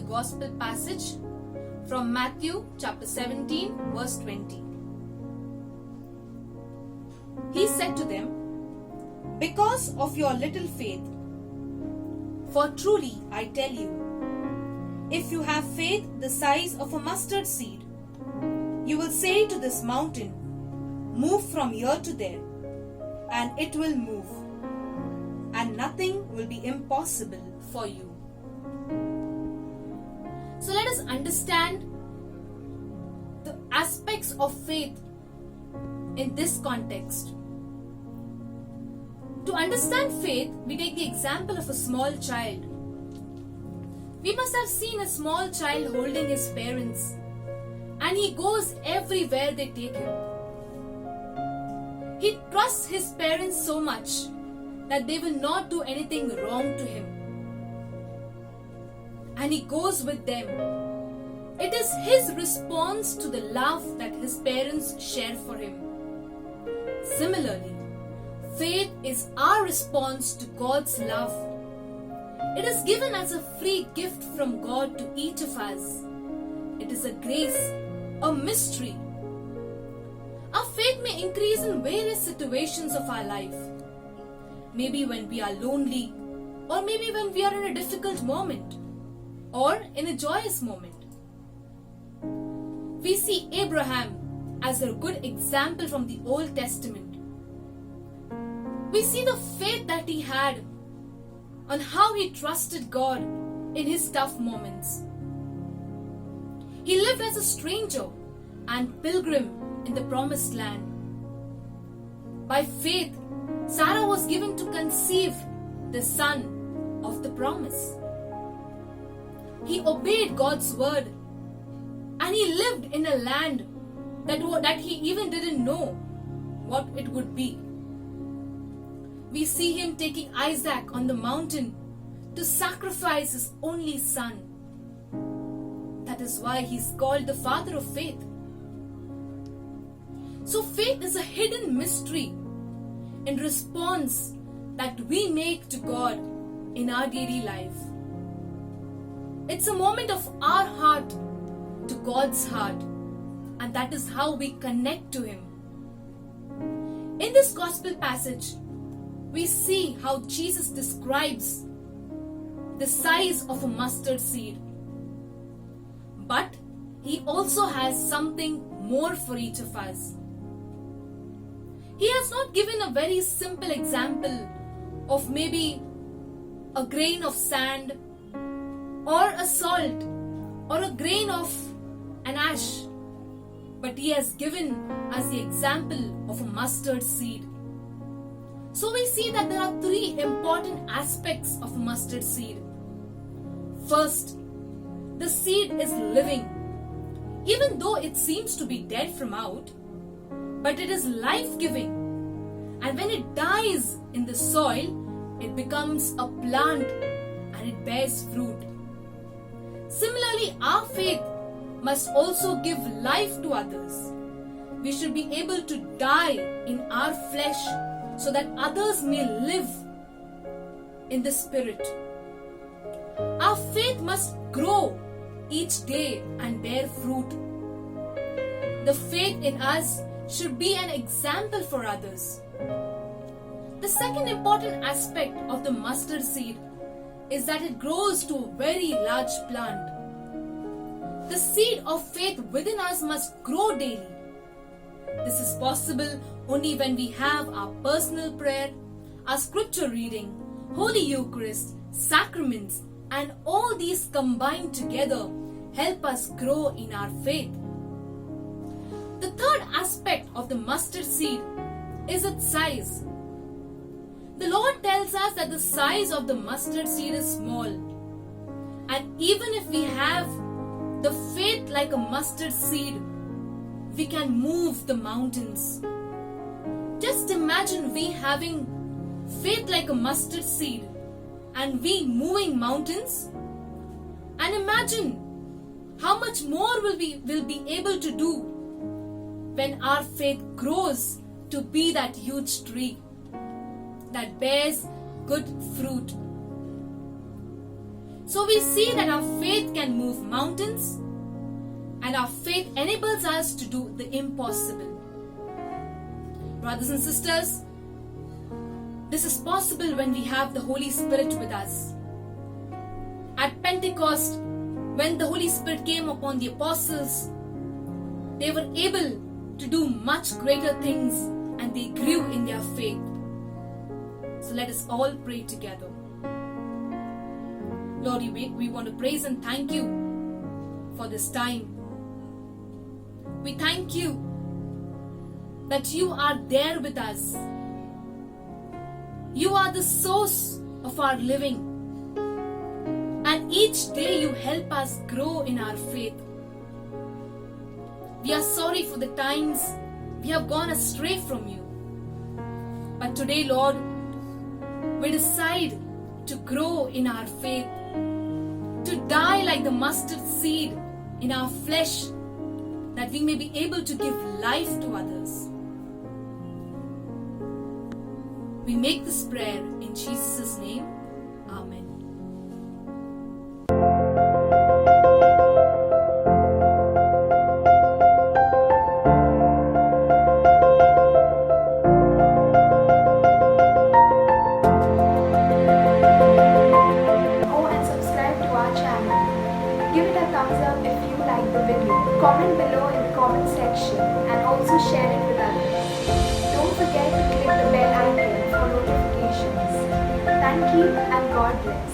gospel passage from Matthew chapter 17 verse 20. He said to them, "Because of your little faith, for truly I tell you, if you have faith the size of a mustard seed, you will say to this mountain, 'Move from here to there,' and it will move, and nothing will be impossible for you." So let us understand the aspects of faith in this context. To understand faith, we take the example of a small child. We must have seen a small child holding his parents, and he goes everywhere they take him. He trusts his parents so much that they will not do anything wrong to him. And he goes with them. It is his response to the love that his parents share for him. Similarly, faith is our response to God's love. It is given as a free gift from God to each of us. It is a grace, a mystery. Our faith may increase in various situations of our life. Maybe when we are lonely, or maybe when we are in a difficult moment, or in a joyous moment. We see Abraham as a good example from the Old Testament. We see the faith that he had on how he trusted God in his tough moments. He lived as a stranger and pilgrim in the promised land. By faith, Sarah was given to conceive the son of the promise. He obeyed God's word, and he lived in a land that he even didn't know what it would be. We see him taking Isaac on the mountain to sacrifice his only son. That is why he's called the father of faith. So faith is a hidden mystery in response that we make to God in our daily life. It's a moment of our heart to God's heart, and that is how we connect to him. In this gospel passage, we see how Jesus describes the size of a mustard seed. But he also has something more for each of us. He has not given a very simple example of maybe a grain of sand or a salt or a grain of an ash, but he has given us the example of a mustard seed. So we see that there are three important aspects of a mustard seed. First, the seed is living, even though it seems to be dead from out, but it is life-giving. And when it dies in the soil, it becomes a plant and it bears fruit. Similarly, our faith must also give life to others. We should be able to die in our flesh so that others may live in the Spirit. Our faith must grow each day and bear fruit. The faith in us should be an example for others. The second important aspect of the mustard seed is that it grows to a very large plant. The seed of faith within us must grow daily. This is possible only when we have our personal prayer, our scripture reading, Holy Eucharist, sacraments, and all these combined together help us grow in our faith. The third aspect of the mustard seed is its size. The Lord tells us that the size of the mustard seed is small. And even if we have the faith like a mustard seed, we can move the mountains. Just imagine we having faith like a mustard seed and we moving mountains, and imagine how much more will be able to do when our faith grows to be that huge tree that bears good fruit. So we see that our faith can move mountains, and our faith enables us to do the impossible. Brothers and sisters, this is possible when we have the Holy Spirit with us. At Pentecost, when the Holy Spirit came upon the apostles, they were able to do much greater things and they grew in their faith. So let us all pray together. Lord, we want to praise and thank you for this time. We thank you that you are there with us. You are the source of our living. And each day you help us grow in our faith. We are sorry for the times we have gone astray from you. But today, Lord, we decide to grow in our faith, to die like the mustard seed in our flesh, that we may be able to give life to others. We make this prayer in Jesus' name. Amen. Go and subscribe to our channel. Give it a thumbs up if you like the video. Comment below in the comment section and also share it with others. Don't forget to click the bell icon for notifications. Thank you and God bless.